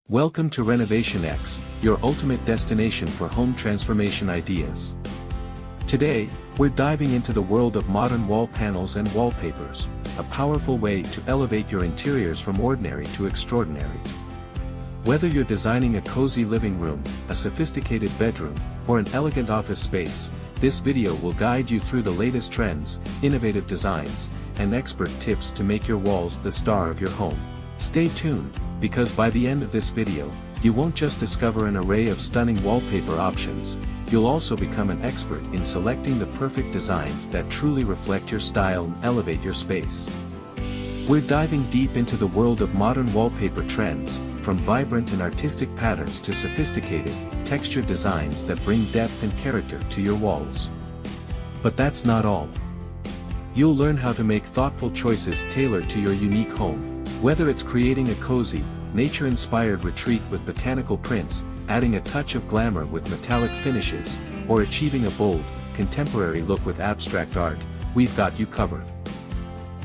Welcome to RenovationX, your ultimate destination for home transformation ideas. Today, we're diving into the world of modern wall panels and wallpapers, a powerful way to elevate your interiors from ordinary to extraordinary. Whether you're designing a cozy living room, a sophisticated bedroom, or an elegant office space, this video will guide you through the latest trends, innovative designs, and expert tips to make your walls the star of your home. Stay tuned, because by the end of this video, you won't just discover an array of stunning wallpaper options, you'll also become an expert in selecting the perfect designs that truly reflect your style and elevate your space. We're diving deep into the world of modern wallpaper trends, from vibrant and artistic patterns to sophisticated, textured designs that bring depth and character to your walls. But that's not all. You'll learn how to make thoughtful choices tailored to your unique home. Whether it's creating a cozy, nature-inspired retreat with botanical prints, adding a touch of glamour with metallic finishes, or achieving a bold, contemporary look with abstract art, we've got you covered.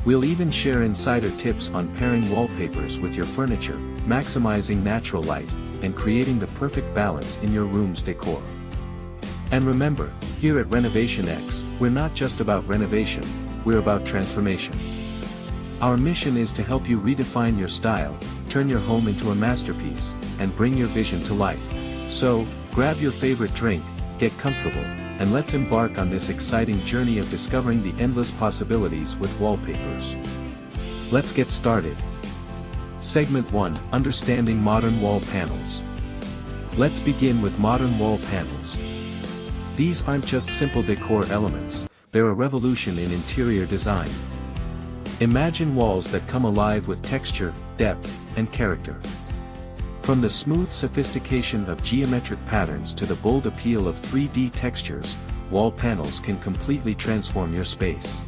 We'll even share insider tips on pairing wallpapers with your furniture, maximizing natural light, and creating the perfect balance in your room's decor. And remember, here at RenovationX, we're not just about renovation, we're about transformation. Our mission is to help you redefine your style, turn your home into a masterpiece, and bring your vision to life. So, grab your favorite drink, get comfortable, and let's embark on this exciting journey of discovering the endless possibilities with wallpapers. Let's get started. Segment 1: Understanding Modern Wall Panels. Let's begin with modern wall panels. These aren't just simple decor elements, they're a revolution in interior design. Imagine walls that come alive with texture, depth, and character. From the smooth sophistication of geometric patterns to the bold appeal of 3D textures, wall panels can completely transform your space.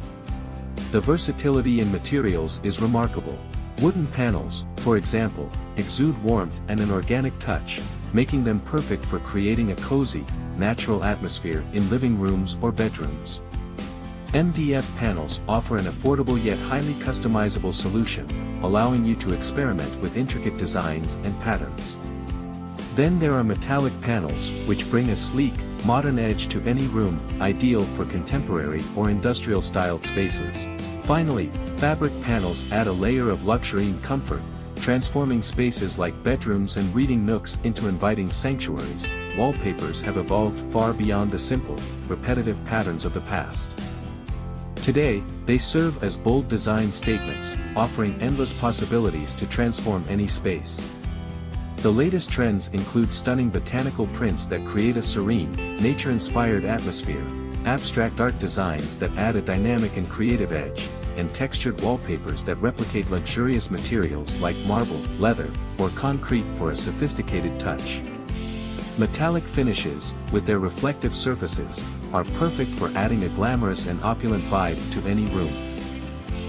The versatility in materials is remarkable. Wooden panels, for example, exude warmth and an organic touch, making them perfect for creating a cozy, natural atmosphere in living rooms or bedrooms. MDF panels offer an affordable yet highly customizable solution, allowing you to experiment with intricate designs and patterns. Then there are metallic panels, which bring a sleek, modern edge to any room, ideal for contemporary or industrial-styled spaces. Finally, fabric panels add a layer of luxury and comfort, transforming spaces like bedrooms and reading nooks into inviting sanctuaries. Wallpapers have evolved far beyond the simple, repetitive patterns of the past. Today, they serve as bold design statements, offering endless possibilities to transform any space. The latest trends include stunning botanical prints that create a serene, nature-inspired atmosphere, abstract art designs that add a dynamic and creative edge, and textured wallpapers that replicate luxurious materials like marble, leather, or concrete for a sophisticated touch. Metallic finishes, with their reflective surfaces, are perfect for adding a glamorous and opulent vibe to any room.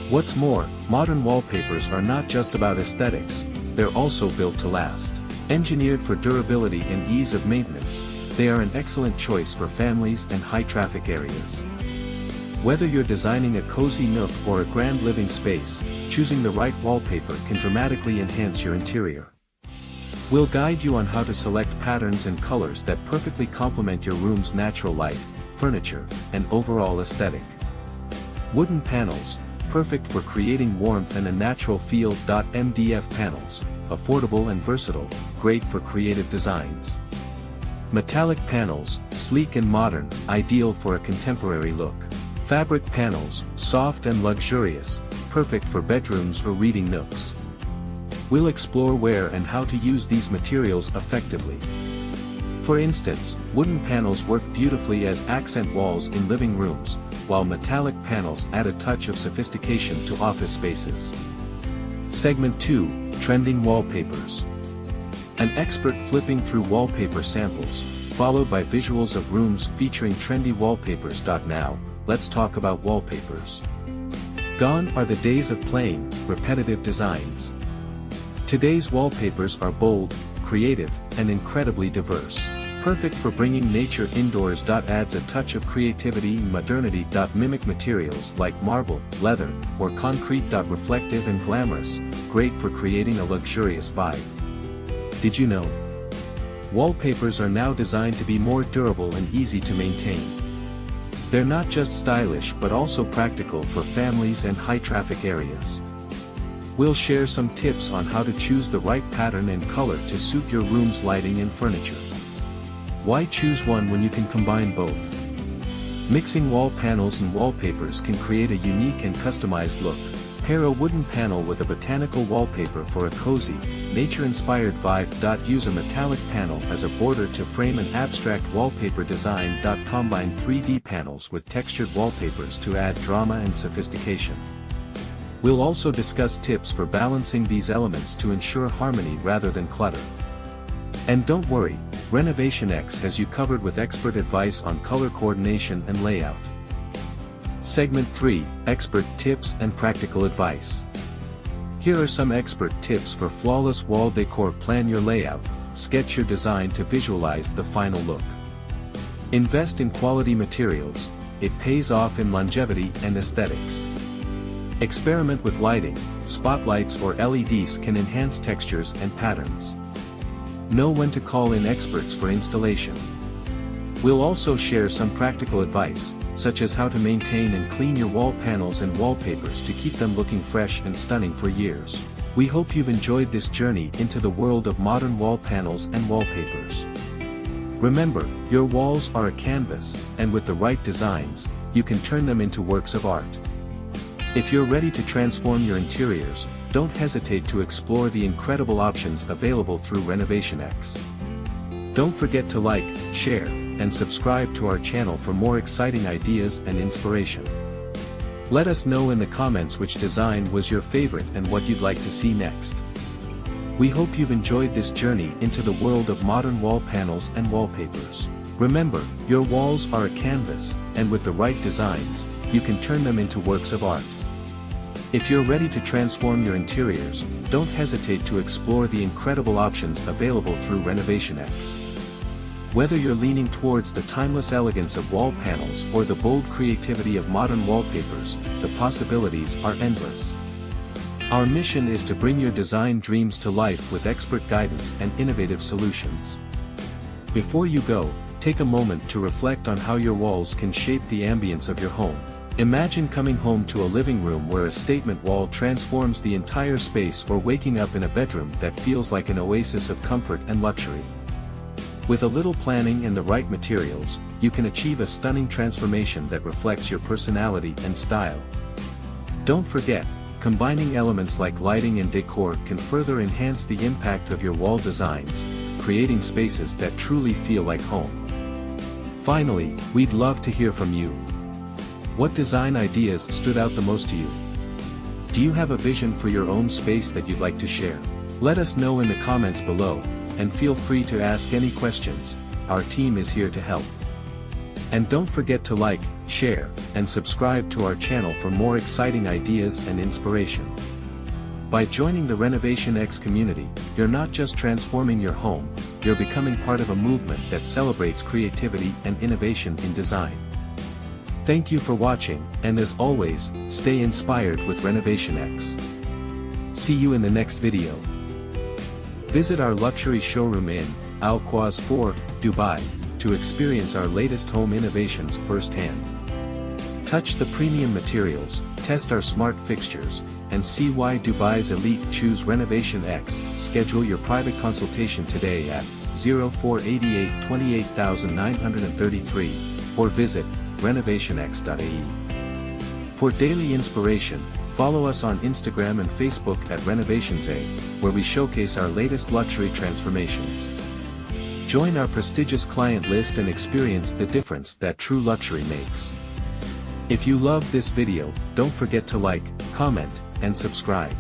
What's more, modern wallpapers are not just about aesthetics, they're also built to last. Engineered for durability and ease of maintenance, they are an excellent choice for families and high-traffic areas. Whether you're designing a cozy nook or a grand living space, choosing the right wallpaper can dramatically enhance your interior. We'll guide you on how to select patterns and colors that perfectly complement your room's natural light, furniture, and overall aesthetic. Wooden panels, perfect for creating warmth and a natural feel. MDF panels, affordable and versatile, great for creative designs. Metallic panels, sleek and modern, ideal for a contemporary look. Fabric panels, soft and luxurious, perfect for bedrooms or reading nooks. We'll explore where and how to use these materials effectively. For instance, wooden panels work beautifully as accent walls in living rooms, while metallic panels add a touch of sophistication to office spaces. Segment 2: Trending Wallpapers. An expert flipping through wallpaper samples, followed by visuals of rooms featuring trendy wallpapers. Now, let's talk about wallpapers. Gone are the days of plain, repetitive designs. Today's wallpapers are bold, creative, and incredibly diverse. Perfect for bringing nature indoors. Adds a touch of creativity and modernity. Mimic materials like marble, leather, or concrete. Reflective and glamorous, great for creating a luxurious vibe. Did you know? Wallpapers are now designed to be more durable and easy to maintain. They're not just stylish but also practical for families and high-traffic areas. We'll share some tips on how to choose the right pattern and color to suit your room's lighting and furniture. Why choose one when you can combine both? Mixing wall panels and wallpapers can create a unique and customized look. Pair a wooden panel with a botanical wallpaper for a cozy, nature-inspired vibe. Use a metallic panel as a border to frame an abstract wallpaper design. Combine 3D panels with textured wallpapers to add drama and sophistication. We'll also discuss tips for balancing these elements to ensure harmony rather than clutter. And don't worry, RenovationX has you covered with expert advice on color coordination and layout. Segment 3, Expert Tips and Practical Advice. Here are some expert tips for flawless wall decor. Plan your layout, sketch your design to visualize the final look. Invest in quality materials, it pays off in longevity and aesthetics. Experiment with lighting, spotlights or LEDs can enhance textures and patterns. Know when to call in experts for installation. We'll also share some practical advice, such as how to maintain and clean your wall panels and wallpapers to keep them looking fresh and stunning for years. We hope you've enjoyed this journey into the world of modern wall panels and wallpapers. Remember, your walls are a canvas, and with the right designs, you can turn them into works of art. If you're ready to transform your interiors, don't hesitate to explore the incredible options available through RenovationX. Don't forget to like, share, and subscribe to our channel for more exciting ideas and inspiration. Let us know in the comments which design was your favorite and what you'd like to see next. We hope you've enjoyed this journey into the world of modern wall panels and wallpapers. Remember, your walls are a canvas, and with the right designs, you can turn them into works of art. If you're ready to transform your interiors, don't hesitate to explore the incredible options available through RenovationX. Whether you're leaning towards the timeless elegance of wall panels or the bold creativity of modern wallpapers, the possibilities are endless. Our mission is to bring your design dreams to life with expert guidance and innovative solutions. Before you go, take a moment to reflect on how your walls can shape the ambience of your home. Imagine coming home to a living room where a statement wall transforms the entire space, or waking up in a bedroom that feels like an oasis of comfort and luxury. With a little planning and the right materials, you can achieve a stunning transformation that reflects your personality and style. Don't forget, combining elements like lighting and decor can further enhance the impact of your wall designs, creating spaces that truly feel like home. Finally, we'd love to hear from you. What design ideas stood out the most to you? Do you have a vision for your own space that you'd like to share? Let us know in the comments below, and feel free to ask any questions. Our team is here to help. And don't forget to like, share, and subscribe to our channel for more exciting ideas and inspiration. By joining the RenovationX community, you're not just transforming your home, you're becoming part of a movement that celebrates creativity and innovation in design. Thank you for watching, and as always, stay inspired with RenovationX. See you in the next video. Visit our luxury showroom in Al Quoz 4, Dubai, to experience our latest home innovations firsthand. Touch the premium materials, test our smart fixtures, and see why Dubai's elite choose RenovationX. Schedule your private consultation today at 0488 28933, or visit renovationx.ae. For daily inspiration, follow us on Instagram and Facebook at RenovationX, where we showcase our latest luxury transformations. Join our prestigious client list and experience the difference that true luxury makes. If you loved this video, don't forget to like, comment, and subscribe.